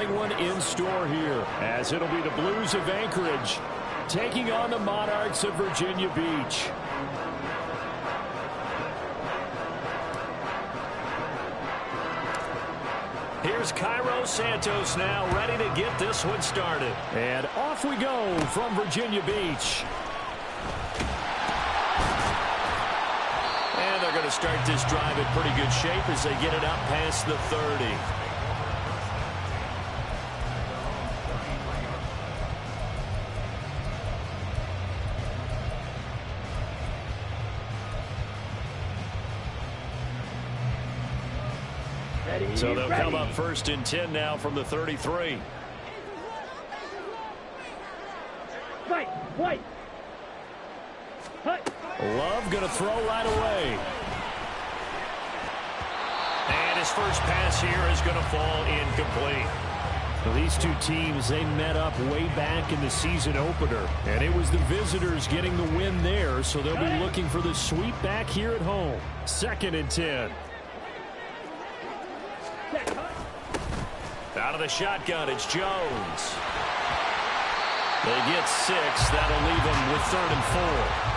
thrilling one in store here, as it'll be the Blues of Anchorage taking on the Monarchs of Virginia Beach. Here's Cairo Santos now, ready to get this one started. And off we go from Virginia Beach. And they're going to start this drive in pretty good shape as they get it up past the 30. So they'll come up 1st and 10 now from the 33. White. Love going to throw right away. And his first pass here is going to fall incomplete. Well, these two teams, they met up way back in the season opener, and it was the visitors getting the win there, so they'll be looking for the sweep back here at home. 2nd and 10. Out of the shotgun, it's Jones. They get 6. That'll leave them with 3rd and 4.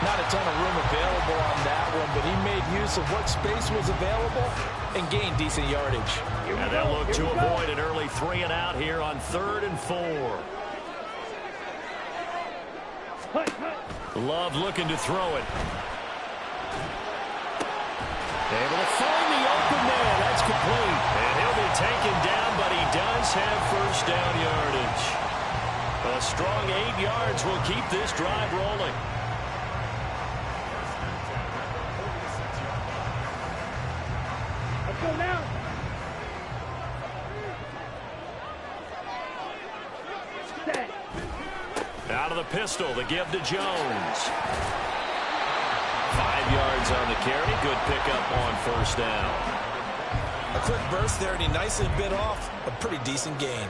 Not a ton of room available on that one, but he made use of what space was available and gained decent yardage. And they'll look to avoid an early 3 and out here on 3rd and 4. Love looking to throw it. Able to find the open man. That's complete. And he'll be taken down, but he does have first down yardage. A strong 8 yards will keep this drive rolling. Let's go now. Out of the pistol, the give to Jones. 5 yards on the carry. Good pickup on 1st down. A quick burst there, and he nicely bit off a pretty decent gain.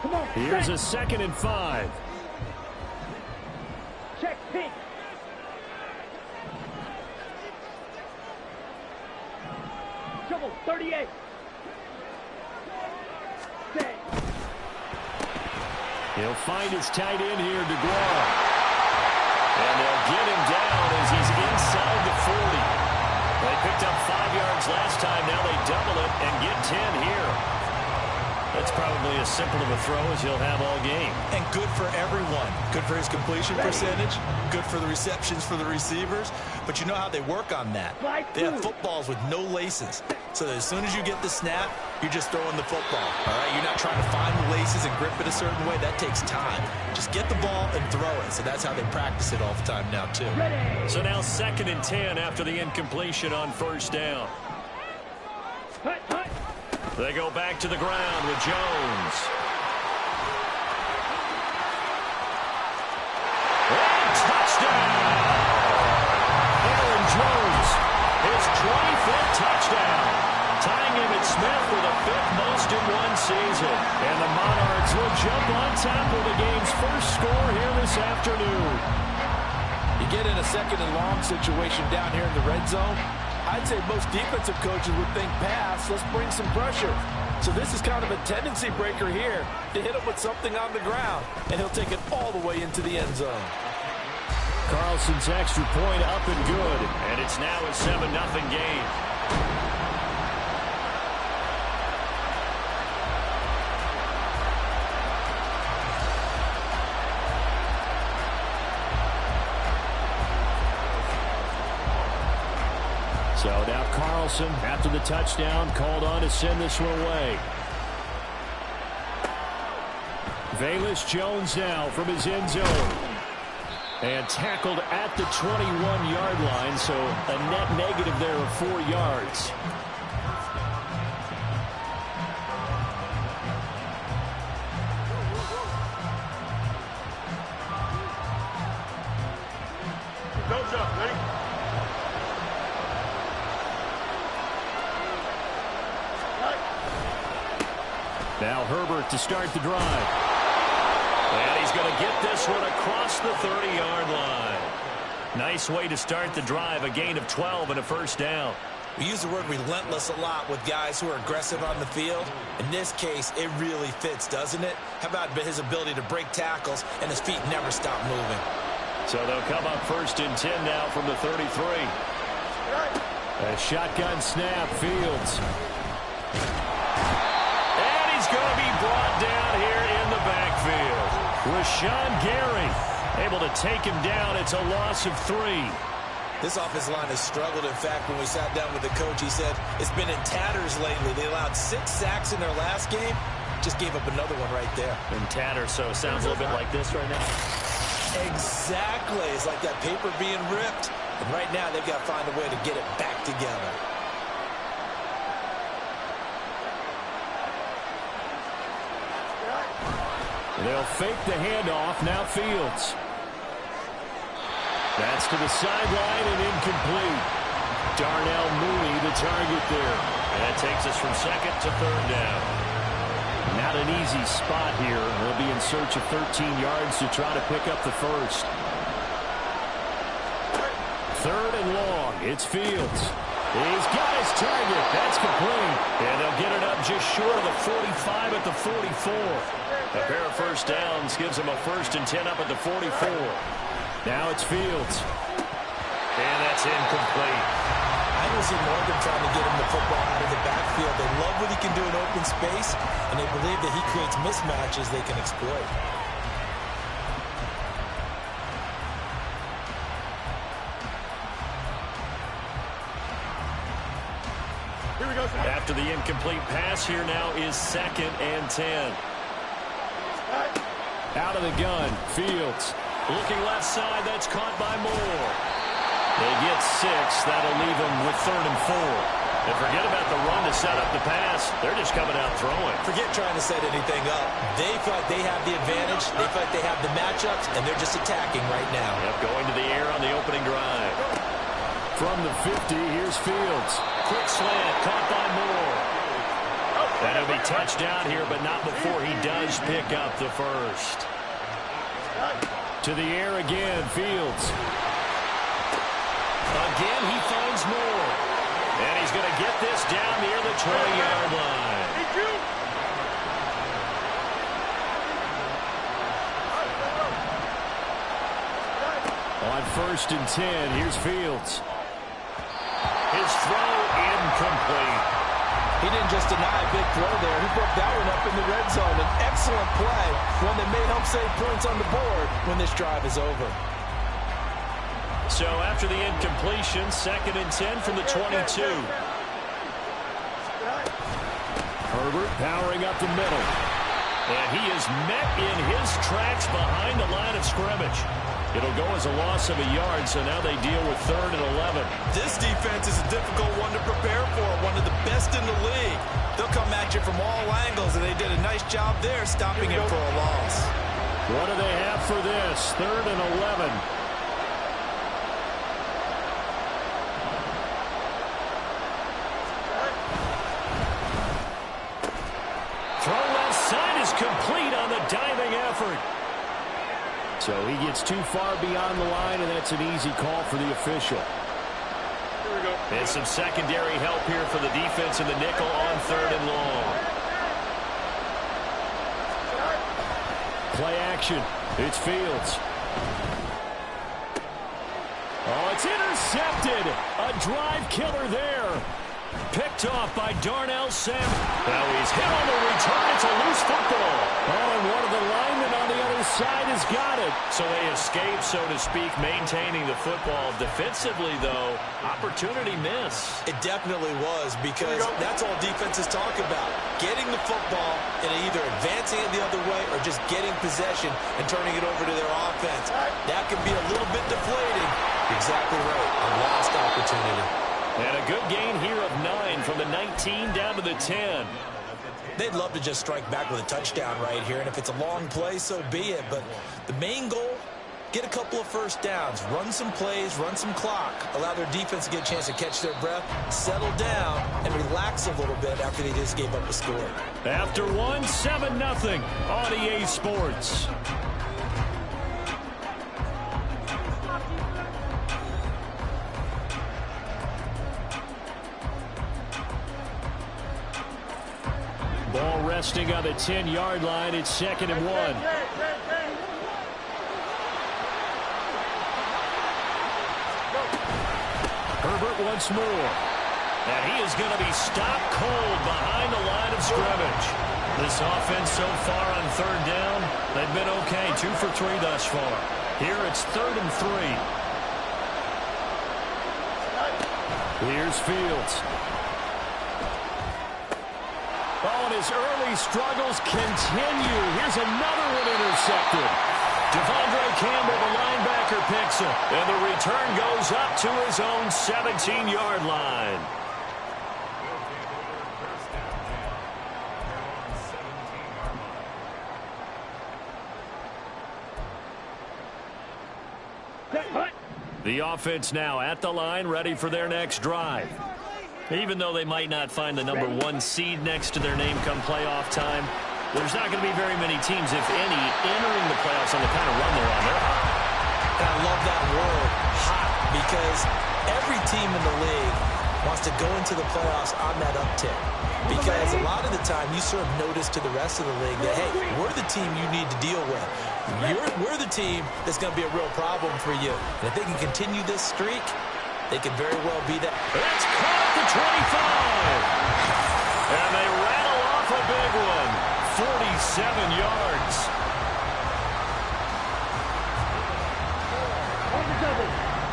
Come on. Here's a 2nd and 5. Check pink. Trouble 38. Stay. He'll find his tight end here, DeGuara. And they'll get him down as he's inside the 40. They picked up 5 yards last time. Now they double it and get 10 here. That's probably as simple of a throw as he'll have all game. And good for everyone. Good for his completion percentage. Good for the receptions for the receivers. But you know how they work on that. They have footballs with no laces. So that as soon as you get the snap, you're just throwing the football. All right, you're not trying to find the laces and grip it a certain way. That takes time. Just get the ball and throw it. So that's how they practice it all the time now, too. So now 2nd and 10 after the incompletion on 1st down. They go back to the ground with Jones. And touchdown! Aaron Jones, his 25th touchdown, tying Emmitt Smith for the 5th most in one season. And the Monarchs will jump on top of the game's first score here this afternoon. You get in a 2nd and long situation down here in the red zone, I'd say most defensive coaches would think pass, let's bring some pressure. So this is kind of a tendency breaker here to hit him with something on the ground, and he'll take it all the way into the end zone. Carlson's extra point up and good, and it's now a 7-0 game. So now Carlson, after the touchdown, called on to send this one away. Velus Jones now from his end zone. And tackled at the 21-yard line, so a net negative there of 4 yards. Goes up, ready? Now Herbert to start the drive. And he's going to get this one across the 30-yard line. Nice way to start the drive, a gain of 12 and a first down. We use the word relentless a lot with guys who are aggressive on the field. In this case, it really fits, doesn't it? How about his ability to break tackles and his feet never stop moving? So they'll come up 1st and 10 now from the 33. A shotgun snap, Fields. And he's going to be brought down here in the backfield. Rashawn Gary able to take him down. It's a loss of 3. This offensive line has struggled. In fact, when we sat down with the coach, he said it's been in tatters lately. They allowed 6 sacks in their last game. Just gave up another one right there. In tatters, so it sounds a little bit like this right now. Exactly. It's like that paper being ripped. And right now, they've got to find a way to get it back together. They'll fake the handoff. Now Fields. That's to the sideline and incomplete. Darnell Mooney the target there. And that takes us from 2nd to 3rd down. Not an easy spot here. They'll be in search of 13 yards to try to pick up the 1st. 3rd and long. It's Fields. He's got his target. That's complete. And they'll get it up just short of the 45 at the 44. A pair of first downs gives them a 1st and 10 up at the 44. Now it's Fields. And that's incomplete. I don't see Morgan trying to get him the football out of the backfield. They love what he can do in open space, and they believe that he creates mismatches they can exploit. Here we go. After the incomplete pass, here now is 2nd and 10. Out of the gun, Fields. Looking left side, that's caught by Moore. They get 6. That'll leave them with 3rd and 4. And forget about the run to set up the pass. They're just coming out throwing. Forget trying to set anything up. They feel like they have the advantage. They feel like they have the matchups, and they're just attacking right now. Yep, going to the air on the opening drive. From the 50, here's Fields. Quick slant, caught by Moore. And he'll be touchdown here, but not before he does pick up the 1st. To the air again, Fields. Again, he finds Moore. And he's going to get this down near the 20-yard line. On 1st and 10, here's Fields. His throw incomplete. He didn't just deny a big throw there. He broke that one up in the red zone. An excellent play, one that may help save points on the board when this drive is over. So after the incompletion, 2nd and 10 from the 22. Herbert powering up the middle. And he is met in his tracks behind the line of scrimmage. It'll go as a loss of a yard, so now they deal with 3rd and 11. This defense is a difficult one to prepare for, one of the best in the league. They'll come at you from all angles, and they did a nice job there stopping him for a loss. What do they have for this? 3rd and 11. Throw left side is complete on the diving effort. So he gets too far beyond the line, and that's an easy call for the official. Here we go. And some secondary help here for the defense in the nickel on 3rd and long. Play action. It's Fields. Oh, it's intercepted. A drive killer there. Picked off by Darnell Sam. Now he's hit on the return. It's a loose football. Oh, and one of the linemen on the other side has got it. So they escape, so to speak, maintaining the football. Defensively, though, opportunity miss. It definitely was, because that's all defenses talk about. Getting the football and either advancing it the other way or just getting possession and turning it over to their offense. That can be a little bit deflating. Exactly right. A lost opportunity. And a good gain here of 9 from the 19 down to the 10. They'd love to just strike back with a touchdown right here, and if it's a long play, so be it. But the main goal, get a couple of first downs, run some plays, run some clock, allow their defense to get a chance to catch their breath, settle down, and relax a little bit after they just gave up a score. After one, 7-0 on EA Sports. adjusting on the 10-yard line. It's 2nd and 1. Herbert once more. And he is going to be stopped cold behind the line of scrimmage. This offense so far on 3rd down, they've been okay. 2 for 3 thus far. Here it's 3rd and 3. Here's Fields. Oh, and his early struggles continue. Here's another one intercepted. Devondre Campbell, the linebacker, picks it. And the return goes up to his own 17-yard line. The offense now at the line, ready for their next drive. Even though they might not find the number 1 seed next to their name come playoff time, there's not going to be very many teams, if any, entering the playoffs on the kind of run they're on. They're hot. And I love that word, hot, because every team in the league wants to go into the playoffs on that uptick. Because a lot of the time you serve notice to the rest of the league that, hey, we're the team you need to deal with. We're the team that's going to be a real problem for you. And if they can continue this streak, they could very well be that. It's caught at the 25. And they rattle off a big one. 47 yards.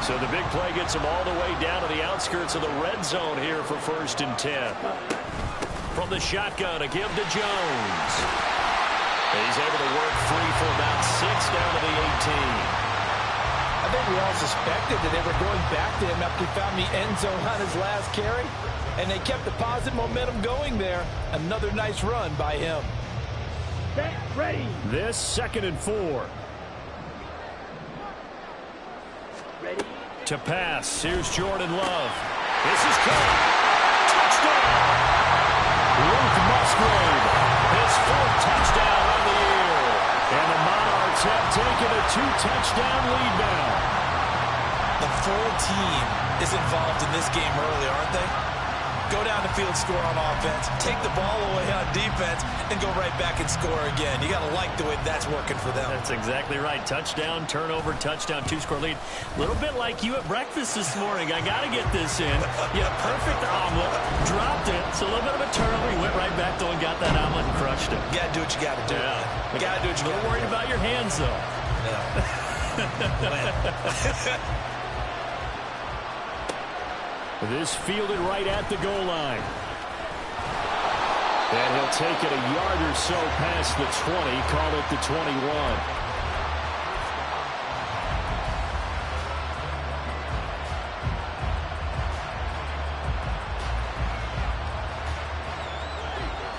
So the big play gets them all the way down to the outskirts of the red zone here for 1st and 10. From the shotgun, a give to Jones. He's able to work free for about 6 down to the 18. I think we all suspected that they were going back to him after he found the end zone on his last carry. And they kept the positive momentum going there. Another nice run by him. Get ready. This 2nd and 4. Ready. To pass. Here's Jordan Love. This is caught. Touchdown. Luke Musgrave. His 4th touchdown on the year. And the Monarchs have taken a 2-touchdown lead now. The full team is involved in this game early, aren't they? Go down the field, score on offense, take the ball away on defense, and go right back and score again. You got to like the way that's working for them. That's exactly right. Touchdown, turnover, touchdown, 2-score lead. A little bit like you at breakfast this morning. I got to get this in. You had a perfect omelet, dropped it. It's a little bit of a turnover. You went right back though and got that omelet and crushed it. You got to do what you got to do. Yeah. You got to do what you got to do. A little worried about your hands, though. Yeah. This fielded right at the goal line. And he'll take it a yard or so past the 20, call it the 21.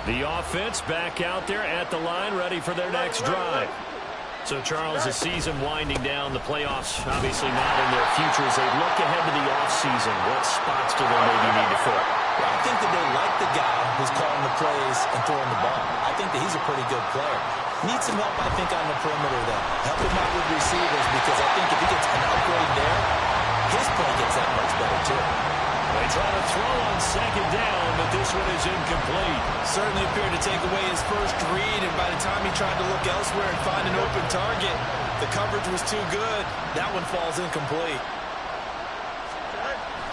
The offense back out there at the line, ready for their next drive. So, Charles, the season winding down, the playoffs obviously not in their future. As they look ahead to the offseason, what spots do they maybe need to fill? Well, I think that they like the guy who's calling the plays and throwing the ball. I think that he's a pretty good player. Needs some help, I think, on the perimeter, though. Help him out with receivers, because I think if he gets an upgrade there, his play gets that much better, too. They try to throw on 2nd down, but this one is incomplete. Certainly appeared to take away his first read, and by the time he tried to look elsewhere and find an open target, the coverage was too good. That one falls incomplete.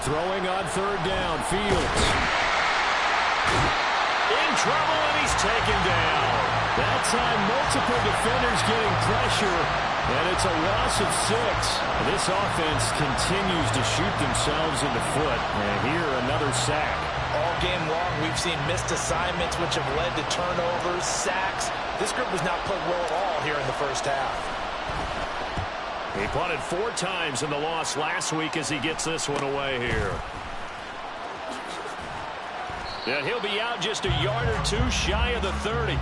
Throwing on 3rd down, Fields. In trouble, and he's taken down. That time, multiple defenders getting pressure, and it's a loss of 6. This offense continues to shoot themselves in the foot. And here, another sack. All game long, we've seen missed assignments, which have led to turnovers, sacks. This group has not played well at all here in the first half. He punted 4 times in the loss last week as he gets this one away here. And he'll be out just a yard or 2 shy of the 30.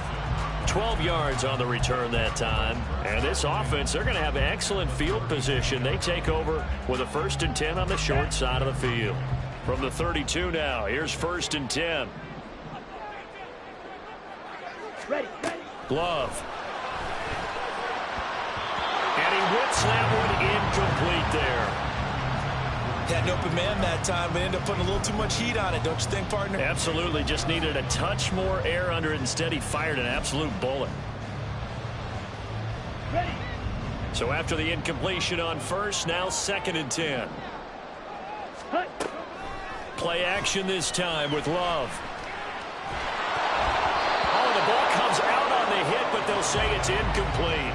12 yards on the return that time. And this offense, they're going to have excellent field position. They take over with a 1st and 10 on the short side of the field. From the 32 now, here's 1st and 10. Ready. Glove. And he whips that one incomplete there. Had an open man that time, but ended up putting a little too much heat on it, don't you think, partner? Absolutely. Just needed a touch more air under it. Instead, he fired an absolute bullet. Ready. So after the incompletion on first, now 2nd and 10. Hut. Play action this time with Love. Oh, the ball comes out on the hit, but they'll say it's incomplete.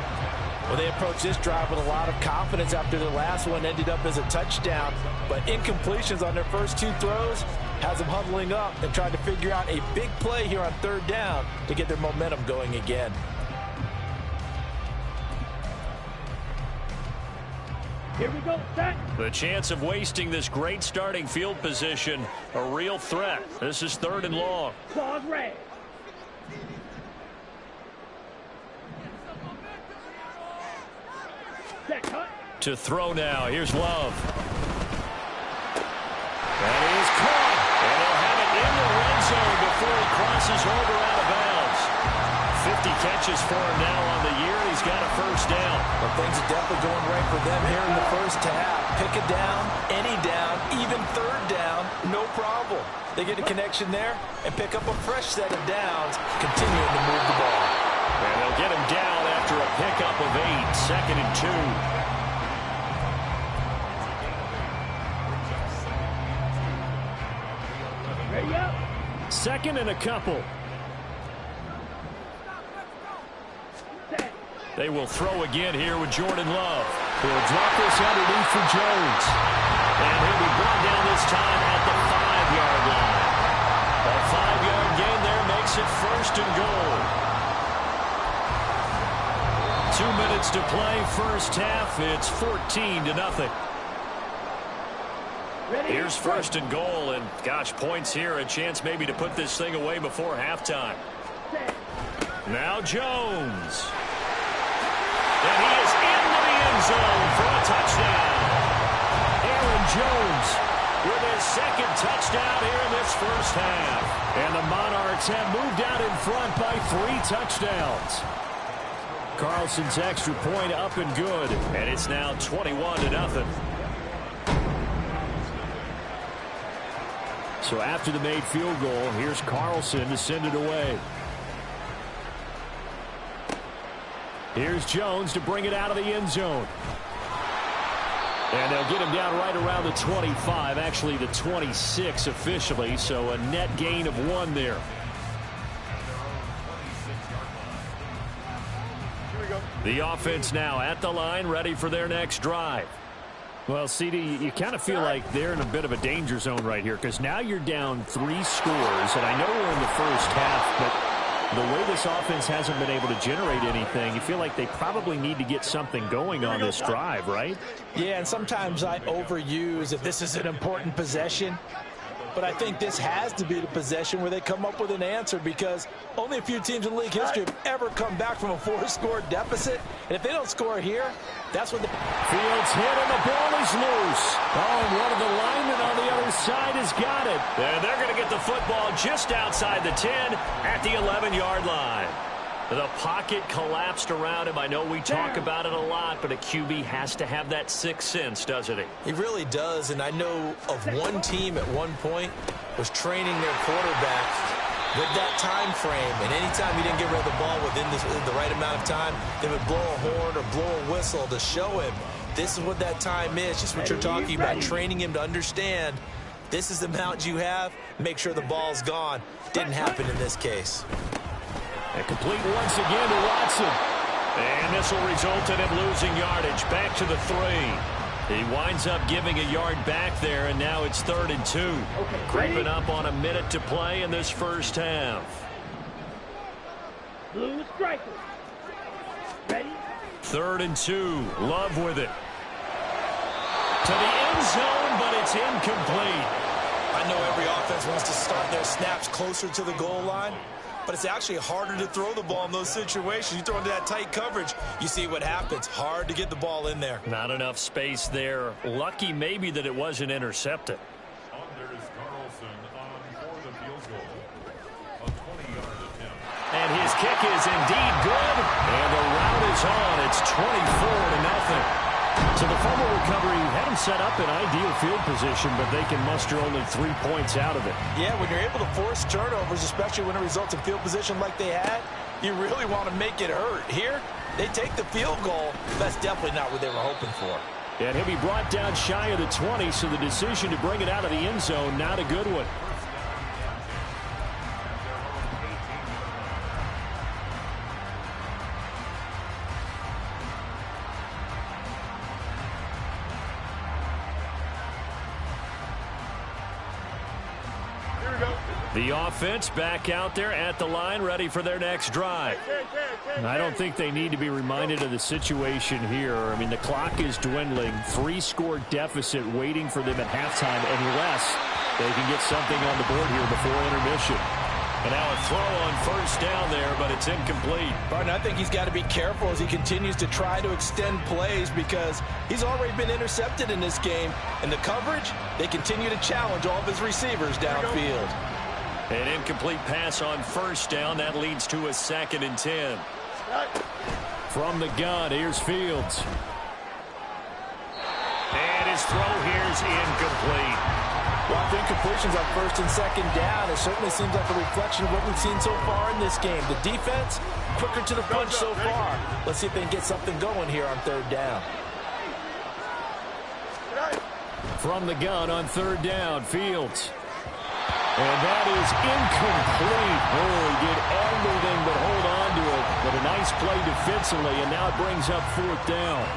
Well, they approached this drive with a lot of confidence after their last one ended up as a touchdown. But incompletions on their first 2 throws has them huddling up and trying to figure out a big play here on 3rd down to get their momentum going again. Here we go. Set. The chance of wasting this great starting field position, a real threat. This is 3rd and long. Claws red. Set. Hut. To throw now. Here's Love. That is caught. And he'll have it in the red zone before he crosses over out of bounds. 50 catches for him now on the year. He's got a first down. Well, things are definitely going right for them here in the first half. Pick a down, any down, even 3rd down, no problem. They get a connection there and pick up a fresh set of downs, continuing to move the ball. And they'll get him down after a pickup of 8, 2nd and 2. Ready up. 2nd and a couple. Set. They will throw again here with Jordan Love. He'll drop this underneath for Jones. And he'll be brought down this time at the 5-yard line. A 5-yard gain there makes it 1st and goal. 2 minutes to play, first half. It's 14-0. Ready. Here's 1st and goal, and gosh, points here, a chance maybe to put this thing away before halftime. Set. Now Jones. And he is into the end zone for a touchdown. Aaron Jones with his 2nd touchdown here in this first half. And the Monarchs have moved out in front by 3 touchdowns. Carlson's extra point up and good. And it's now 21-0. So after the made field goal, here's Carlson to send it away. Here's Jones to bring it out of the end zone. And they'll get him down right around the 25, actually the 26 officially, so a net gain of 1 there. The offense now at the line, ready for their next drive. Well, CD, you kind of feel like they're in a bit of a danger zone right here because now you're down 3 scores, and I know we're in the first half, but the way this offense hasn't been able to generate anything, you feel like they probably need to get something going on this drive, right? Yeah, and sometimes I overuse if this is an important possession. But I think this has to be the possession where they come up with an answer because only a few teams in league history have ever come back from a 4-score deficit. And if they don't score here, that's when the Fields hit and the ball is loose. Oh, and one of the linemen on the other side has got it. And they're going to get the football just outside the 10 at the 11-yard line. The pocket collapsed around him. I know we talk about it a lot, but a QB has to have that 6th sense, doesn't he? He really does, and I know of one team at one point was training their quarterback with that time frame, and anytime he didn't get rid of the ball within the right amount of time, they would blow a horn or blow a whistle to show him this is what that time is, just what you're talking about, training him to understand this is the amount you have, make sure the ball's gone. Didn't happen in this case. And complete once again to Watson. And this will result in him losing yardage. Back to the 3. He winds up giving a yard back there, and now it's 3rd and 2. Okay, Creeping up on a minute to play in this first half. Blue striker. Ready? 3rd and 2. Love with it. To the end zone, but it's incomplete. I know every offense wants to start their snaps closer to the goal line, but it's actually harder to throw the ball in those situations. You throw into that tight coverage, you see what happens. Hard to get the ball in there. Not enough space there. Lucky maybe that it wasn't intercepted. There is Carlson for the field goal. A 20-yard attempt. And his kick is indeed good. And the route is on. It's 24-0. So the fumble recovery had them set up in ideal field position, but they can muster only 3 points out of it. Yeah, when you're able to force turnovers, especially when it results in field position like they had, you really want to make it hurt. Here, they take the field goal. That's definitely not what they were hoping for. And he'll be brought down shy of the 20, so the decision to bring it out of the end zone, not a good one. The offense back out there at the line, ready for their next drive. I don't think they need to be reminded of the situation here. I mean, the clock is dwindling. 3-score deficit waiting for them at halftime unless they can get something on the board here before intermission. And now a throw on first down there, but it's incomplete. Barton, I think he's got to be careful as he continues to try to extend plays because he's already been intercepted in this game. And the coverage, they continue to challenge all of his receivers downfield. An incomplete pass on first down. That leads to a 2nd and 10. From the gun, here's Fields. And his throw here's incomplete. Well, the incompletions on 1st and 2nd down, it certainly seems like a reflection of what we've seen so far in this game. The defense, quicker to the punch so far. Let's see if they can get something going here on 3rd down. From the gun on 3rd down, Fields. And that is incomplete. Oh, he did everything but hold on to it. But a nice play defensively, and now it brings up 4th down.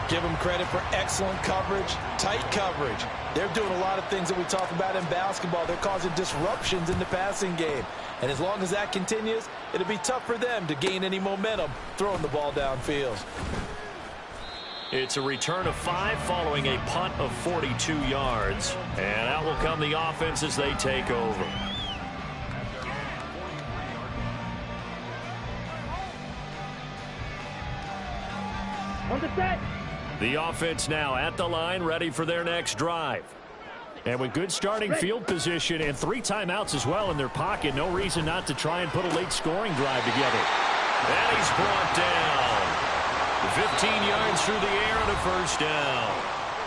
Give them credit for excellent coverage, tight coverage. They're doing a lot of things that we talk about in basketball. They're causing disruptions in the passing game. And as long as that continues, it'll be tough for them to gain any momentum throwing the ball downfield. It's a return of 5 following a punt of 42 yards. And out will come the offense as they take over. On the set. The offense now at the line, ready for their next drive. And with good starting field position and 3 timeouts as well in their pocket, no reason not to try and put a late scoring drive together. And he's brought down. 15 yards through the air and a first down.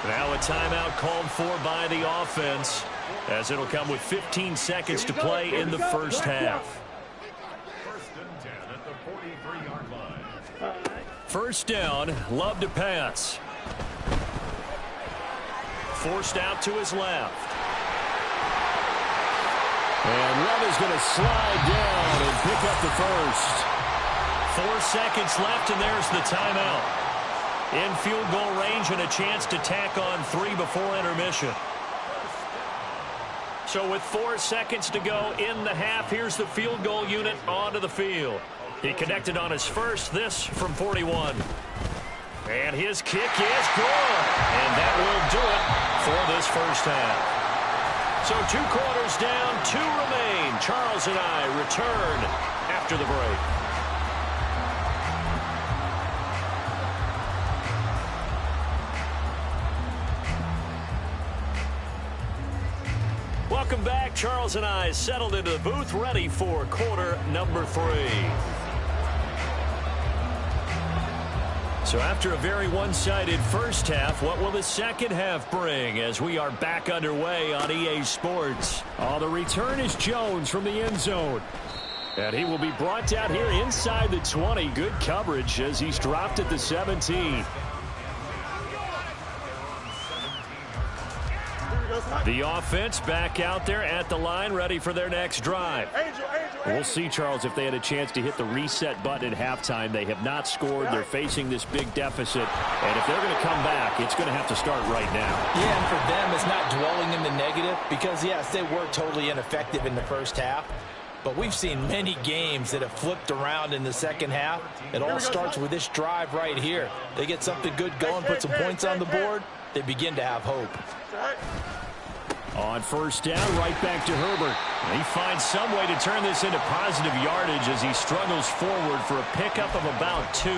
Now a timeout called for by the offense as it'll come with 15 seconds to play in the first half. 1st and 10 at the 43-yard line. First down, Love to pass. Forced out to his left. And Love is going to slide down and pick up the first. 4 seconds left, and there's the timeout. In field goal range and a chance to tack on 3 before intermission. So with 4 seconds to go in the half, here's the field goal unit onto the field. He connected on his first, this from 41. And his kick is good. And that will do it for this first half. So 2 quarters down, 2 remain. Charles and I return after the break. Welcome back. Charles and I settled into the booth, ready for quarter number 3. So after a very one-sided first half, what will the second half bring as we are back underway on EA Sports? Oh, the return is Jones from the end zone. And he will be brought down here inside the 20. Good coverage as he's dropped at the 17. The offense back out there at the line, ready for their next drive. We'll see, Charles, if they had a chance to hit the reset button at halftime. They have not scored. They're facing this big deficit. And if they're going to come back, it's going to have to start right now. Yeah, and for them, it's not dwelling in the negative because, yes, they were totally ineffective in the first half. But we've seen many games that have flipped around in the second half. It all starts with this drive right here. They get something good going, put some points on the board, they begin to have hope. On first down, right back to Herbert. He finds some way to turn this into positive yardage as he struggles forward for a pickup of about 2.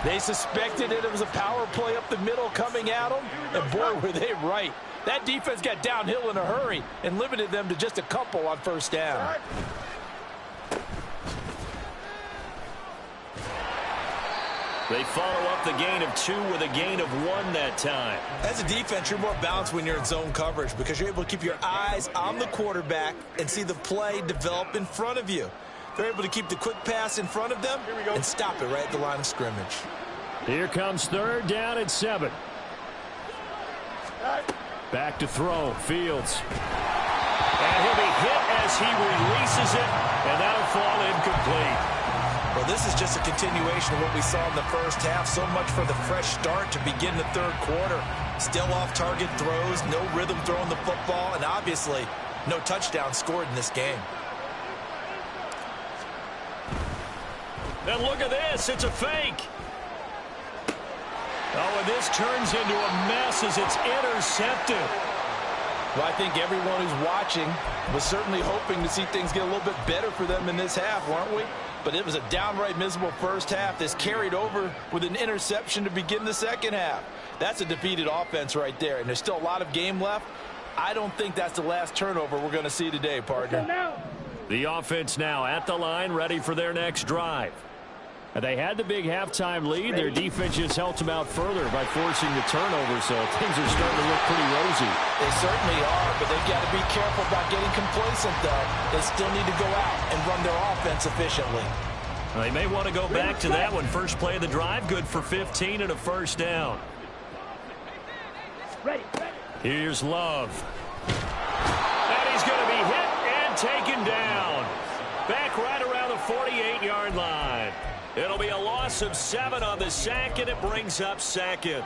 They suspected it was a power play up the middle coming at them, and boy, were they right. That defense got downhill in a hurry and limited them to just a couple on first down. They follow up the gain of 2 with a gain of 1 that time. As a defense, you're more balanced when you're in zone coverage because you're able to keep your eyes on the quarterback and see the play develop in front of you. They're able to keep the quick pass in front of them and stop it right at the line of scrimmage. Here comes 3rd down and 7. Back to throw. Fields. And he'll be hit as he releases it, and that'll fall incomplete. Well, this is just a continuation of what we saw in the first half. So much for the fresh start to begin the 3rd quarter. Still off-target throws, no rhythm throwing the football, and obviously no touchdown scored in this game. And look at this. It's a fake. Oh, and this turns into a mess as it's intercepted. Well, I think everyone who's watching was certainly hoping to see things get a little bit better for them in this half, weren't we? But it was a downright miserable first half. This carried over with an interception to begin the second half. That's a defeated offense right there, and there's still a lot of game left. I don't think that's the last turnover we're going to see today, partner. The offense now at the line, ready for their next drive. And they had the big halftime lead. Their defense just helped them out further by forcing the turnover, so things are starting to look pretty rosy. They certainly are, but they've got to be careful about getting complacent, though. They still need to go out and run their offense efficiently. They may want to go back to that one. First play of the drive, good for 15 and a 1st down. Here's Love. And he's going to be hit and taken down. Back right around the 48-yard line. It'll be a loss of 7 on the sack, and it brings up 2nd.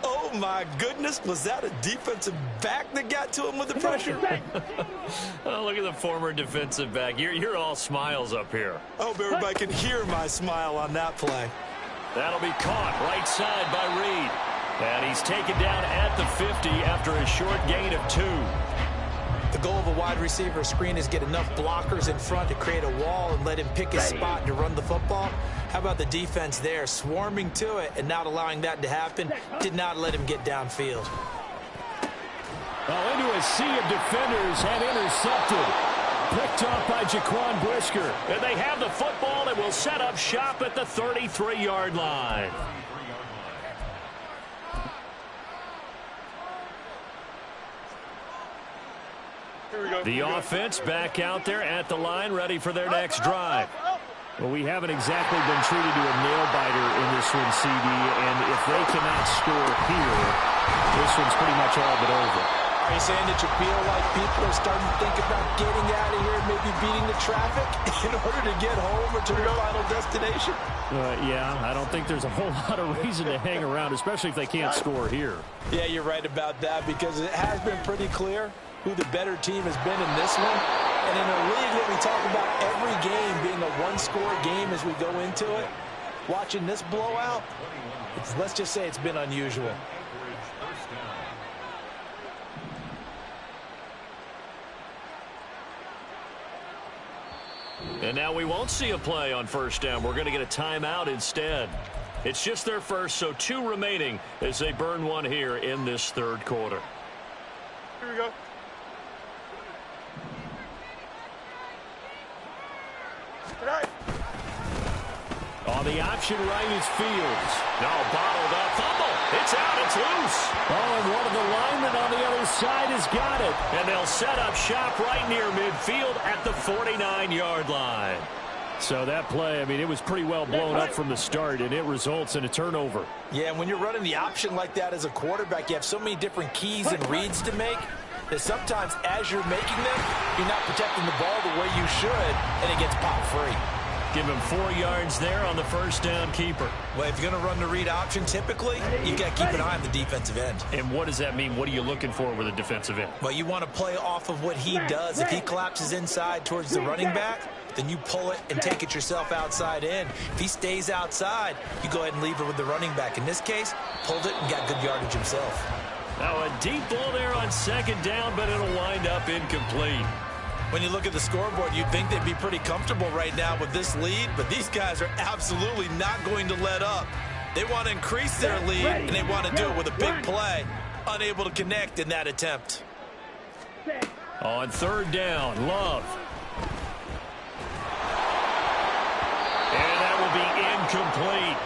Oh, my goodness. Was that a defensive back that got to him with the pressure? Oh, look at the former defensive back. You're all smiles up here. I hope everybody can hear my smile on that play. That'll be caught right side by Reed. And he's taken down at the 50 after a short gain of 2. The goal of a wide receiver screen is get enough blockers in front to create a wall and let him pick his spot to run the football. How about the defense there, swarming to it and not allowing that to happen? Did not let him get downfield. Well, into a sea of defenders and intercepted. Picked off by Jaquan Brisker. And they have the football and will set up shop at the 33-yard line. The offense back out there at the line, ready for their next drive. Well, we haven't exactly been treated to a nail-biter in this one, CD, and if they cannot score here, this one's pretty much all but over. Are you saying that you feel like people are starting to think about getting out of here, maybe beating the traffic in order to get home or to their final destination? Yeah, I don't think there's a whole lot of reason to hang around, especially if they can't score here. Yeah, you're right about that because it has been pretty clear who the better team has been in this one. And in a league where we talk about every game being a one-score game as we go into it, watching this blowout, let's just say it's been unusual. And now we won't see a play on 1st down. We're going to get a timeout instead. It's just their first, so 2 remaining as they burn one here in this 3rd quarter. Here we go. On the option right is Fields. No, bottled up. Fumble. It's out. It's loose. Oh, and one of the linemen on the other side has got it. And they'll set up shop right near midfield at the 49-yard line. So that play, I mean, it was pretty well blown up from the start, and it results in a turnover. Yeah, and when you're running the option like that as a quarterback, you have so many different keys and reads to make that sometimes as you're making them, you're not protecting the ball the way you should, and it gets popped free. Give him 4 yards there on the 1st down keeper. Well, if you're going to run the read option, typically, you've got to keep an eye on the defensive end. And what does that mean? What are you looking for with a defensive end? Well, you want to play off of what he does. If he collapses inside towards the running back, then you pull it and take it yourself outside in. If he stays outside, you go ahead and leave it with the running back. In this case, pulled it and got good yardage himself. Now a deep ball there on 2nd down, but it'll wind up incomplete. When you look at the scoreboard, you'd think they'd be pretty comfortable right now with this lead, but these guys are absolutely not going to let up. They want to increase their lead, and they want to do it with a big play. Unable to connect in that attempt. On 3rd down, Love. And that will be incomplete.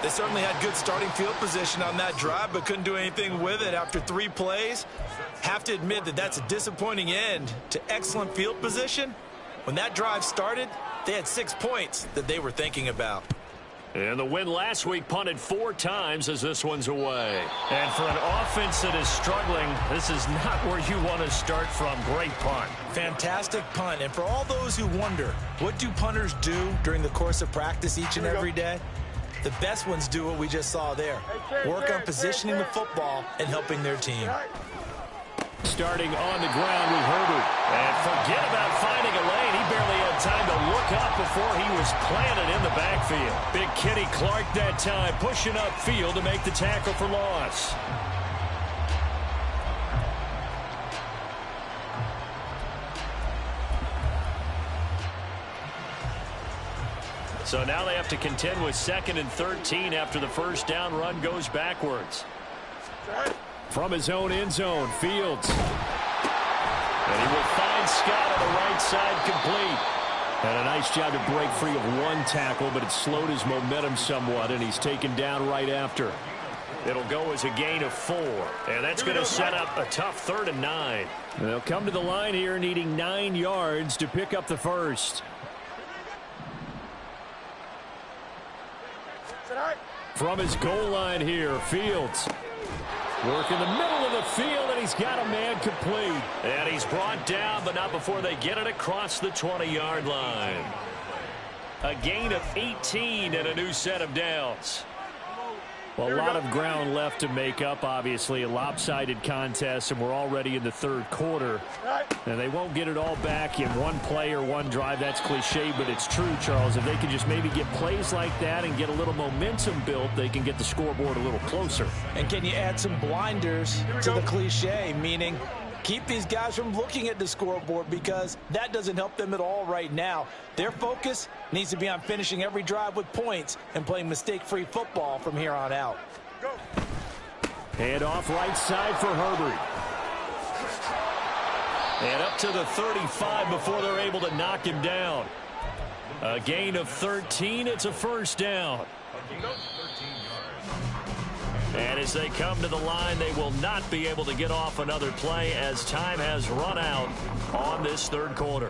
They certainly had good starting field position on that drive, but couldn't do anything with it after 3 plays. Have to admit that that's a disappointing end to excellent field position. When that drive started, they had 6 points that they were thinking about. And the win last week punted 4 times as this one's away. And for an offense that is struggling, this is not where you want to start from. Great punt. Fantastic punt. And for all those who wonder, what do punters do during the course of practice each and every day? The best ones do what we just saw there. Work on positioning the football and helping their team. Starting on the ground with Herbert. And forget about finding a lane. He barely had time to look up before he was planted in the backfield. Big Kenny Clark that time pushing upfield to make the tackle for loss. So now they have to contend with 2nd and 13 after the first down run goes backwards. From his own end zone, Fields. And he will find Scott on the right side complete. And a nice job to break free of 1 tackle, but it slowed his momentum somewhat, and he's taken down right after. It'll go as a gain of 4, and that's going to set up a tough 3rd and 9. They'll come to the line here needing 9 yards to pick up the first. From his goal line here, Fields. Work in the middle of the field, and he's got a man complete. And he's brought down, but not before they get it across the 20-yard line. A gain of 18 and a new set of downs. Well, a lot of ground left to make up, obviously. A lopsided contest, and we're already in the 3rd quarter. And they won't get it all back in 1 play or 1 drive. That's cliche, but it's true, Charles. If they can just maybe get plays like that and get a little momentum built, they can get the scoreboard a little closer. And can you add some blinders to the cliche, meaning keep these guys from looking at the scoreboard, because that doesn't help them at all right now. Their focus needs to be on finishing every drive with points and playing mistake-free football from here on out. Hand off right side for Herbert. And up to the 35 before they're able to knock him down. A gain of 13. It's a first down. And as they come to the line, they will not be able to get off another play as time has run out on this 3rd quarter.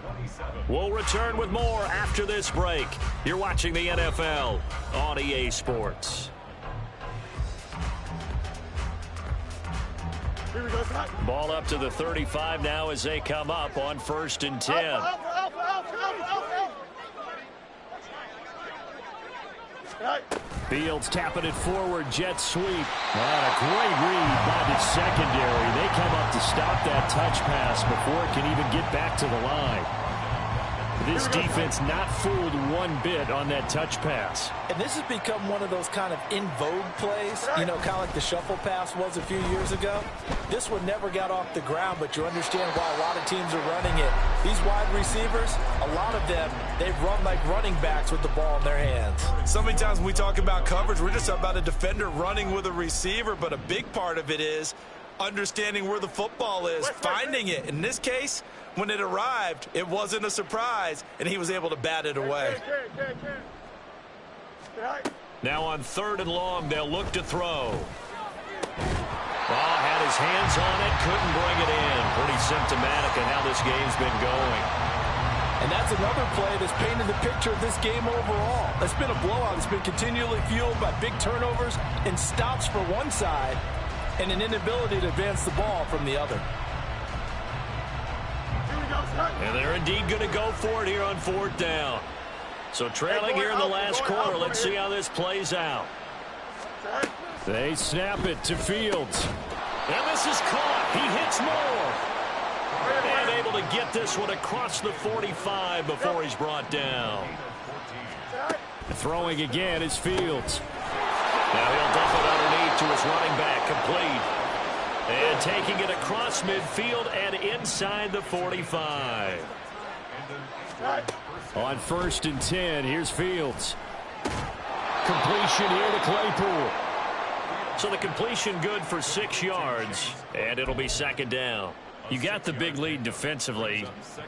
We'll return with more after this break. You're watching the NFL on EA Sports. Here we go, Ball up to the 35 now as they come up on 1st and 10. Fields tapping it forward, jet sweep. And a great read by the secondary. They come up to stop that touch pass before it can even get back to the line. This defense not fooled 1 bit on that touch pass. And this has become one of those kind of in vogue plays, you know, kind of like the shuffle pass was a few years ago. This one never got off the ground, but you understand why a lot of teams are running it. These wide receivers, a lot of them, they run like running backs with the ball in their hands. So many times when we talk about coverage, we're just about a defender running with a receiver, but a big part of it is understanding where the football is, finding it. In this case, when it arrived, it wasn't a surprise, and he was able to bat it away. Now on 3rd and long, they'll look to throw. Had his hands on it, couldn't bring it in. Pretty symptomatic of how this game's been going. And that's another play that's painted the picture of this game overall. It's been a blowout. It's been continually fueled by big turnovers and stops for one side and an inability to advance the ball from the other. And they're indeed going to go for it here on 4th down. So trailing here in the last quarter. Let's see how this plays out. They snap it to Fields. And this is caught. He hits more. And able to get this one across the 45 before he's brought down. Throwing again is Fields. Now he'll dump it underneath to his running back. Complete. And taking it across midfield and inside the 45. On 1st and 10, here's Fields. Completion here to Claypool. So the completion good for 6 yards, and it'll be 2nd down. You got the big lead defensively,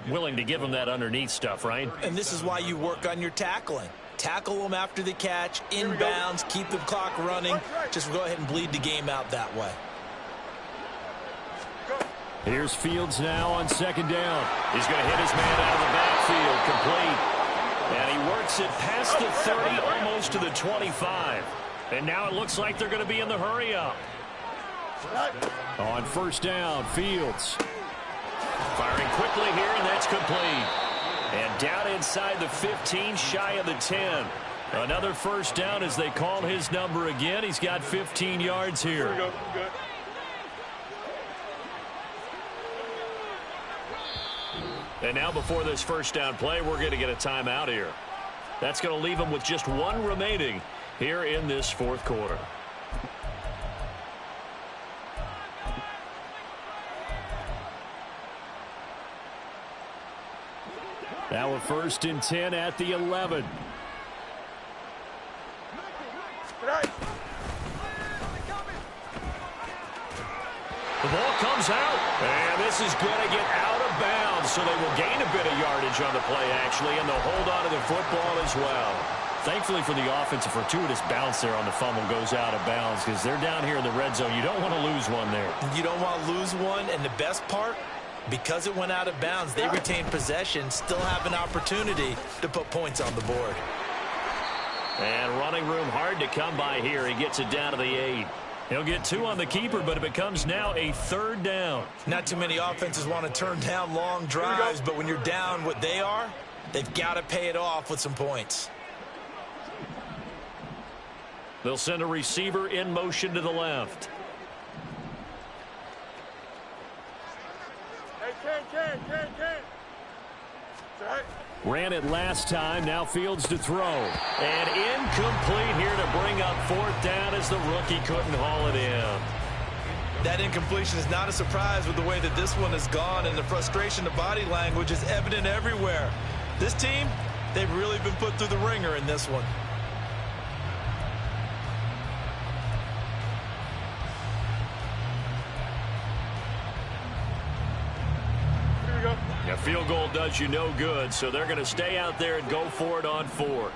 willing to give them that underneath stuff, right? And this is why you work on your tackling. Tackle them after the catch, inbounds, keep the clock running. Just go ahead and bleed the game out that way. Here's Fields now on second down. He's going to hit his man out of the backfield, complete. And he works it past the 30, almost to the 25. And now it looks like they're going to be in the hurry-up. On first down, Fields. Firing quickly here, and that's complete. And down inside the 15, shy of the 10. Another first down as they call his number again. He's got 15 yards here. Here we go. Good. And now before this first down play, we're going to get a timeout here. That's going to leave them with just one remaining here in this fourth quarter. Now a 1st and 10 at the 11. The ball comes out, and this is going to get out of bounds, so they will gain a bit of yardage on the play, actually, and they'll hold on to the football as well. Thankfully for the offense, a fortuitous bounce there on the fumble goes out of bounds because they're down here in the red zone. You don't want to lose one there. You don't want to lose one, and the best part, because it went out of bounds, they retain possession, still have an opportunity to put points on the board. And running room hard to come by here. He gets it down to the 8. He'll get 2 on the keeper, but it becomes now a 3rd down. Not too many offenses want to turn down long drives, but when you're down what they are, they've got to pay it off with some points. They'll send a receiver in motion to the left. Hey, Ken. Ran it last time. Now Fields to throw. And incomplete here to bring up 4th down as the rookie couldn't haul it in. That incompletion is not a surprise with the way that this one has gone, and the frustration, the body language is evident everywhere. This team, they've really been put through the ringer in this one. A field goal does you no good, so they're going to stay out there and go for it on 4th.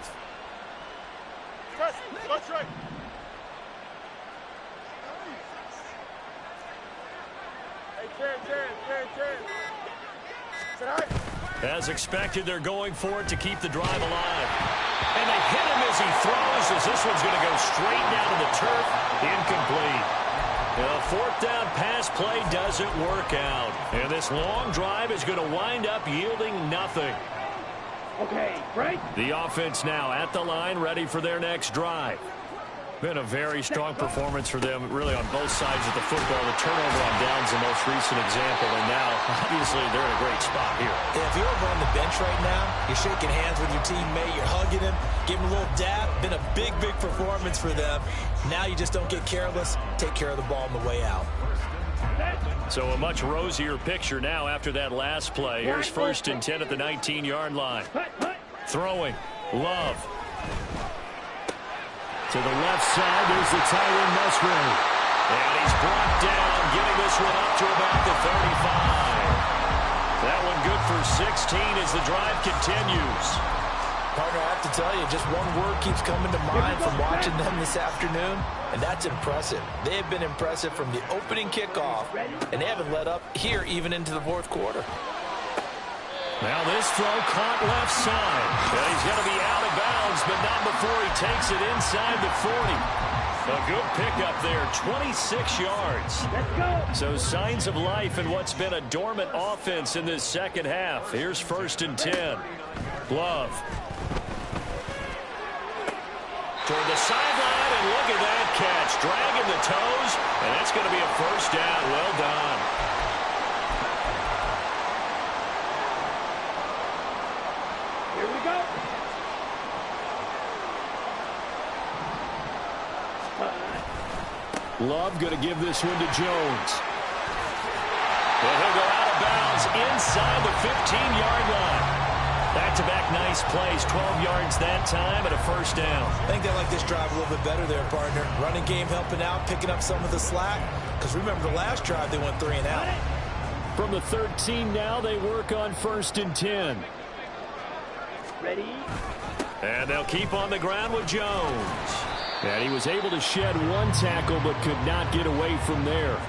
That's right. Hey, Ken. As expected, they're going for it to keep the drive alive. And they hit him as he throws, as this one's going to go straight down to the turf. Incomplete. The 4th down pass play doesn't work out. And this long drive is going to wind up yielding nothing. Okay, right. The offense now at the line, ready for their next drive. Been a very strong performance for them, really, on both sides of the football. The turnover on downs the most recent example, and now, obviously, they're in a great spot here. If you're over on the bench right now, you're shaking hands with your teammate, you're hugging him, giving him a little dab. Been a big performance for them. Now you just don't get careless. Take care of the ball on the way out. So a much rosier picture now after that last play. Here's 1st and 10 at the 19-yard line. Throwing. Love. To the left side, there's the tight end, Musgrave. And he's brought down, getting this one up to about the 35. That one good for 16 as the drive continues. Partner, I have to tell you, just one word keeps coming to mind from watching them this afternoon, and that's impressive. They have been impressive from the opening kickoff, and they haven't let up here even into the 4th quarter. Now this throw caught left side. And he's going to be out of bounds, but not before he takes it inside the 40. A good pickup there, 26 yards. Let's go. So signs of life in what's been a dormant offense in this second half. Here's 1st and 10. Love. Toward the sideline, and look at that catch. Dragging the toes, and that's going to be a 1st down. Well done. Here we go. Love going to give this one to Jones. And he'll go out of bounds inside the 15-yard line. Back-to-back nice plays, 12 yards that time and a 1st down. I think they like this drive a little bit better there, partner. Running game helping out, picking up some of the slack. Because remember the last drive, they went 3 and out. From the 13 now, they work on 1st and 10. Ready? And they'll keep on the ground with Jones. And he was able to shed one tackle but could not get away from there.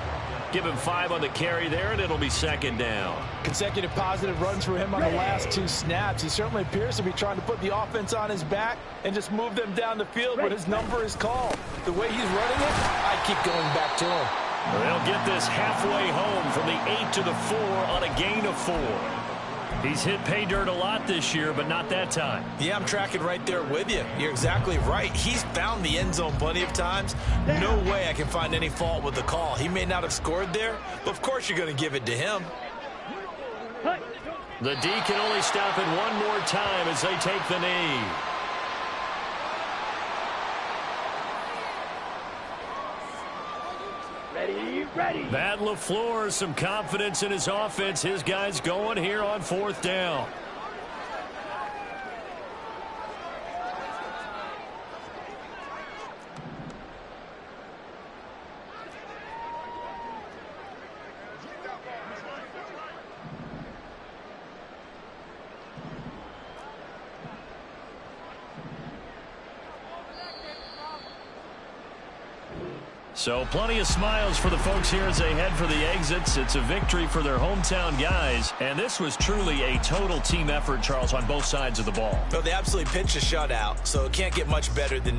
Give him 5 on the carry there, and it'll be second down. Consecutive positive runs for him on the last 2 snaps. He certainly appears to be trying to put the offense on his back and just move them down the field, but his number is called. The way he's running it, I keep going back to him. They'll get this halfway home from the 8 to the 4 on a gain of 4. He's hit pay dirt a lot this year, but not that time. Yeah, I'm tracking right there with you. You're exactly right. He's found the end zone plenty of times. No way I can find any fault with the call. He may not have scored there, but of course you're going to give it to him. The D can only stop it one more time as they take the knee. Ready. Matt LaFleur, some confidence in his offense. His guys going here on 4th down. So plenty of smiles for the folks here as they head for the exits. It's a victory for their hometown guys. And this was truly a total team effort, Charles, on both sides of the ball. Well, they absolutely pitched a shutout, so it can't get much better than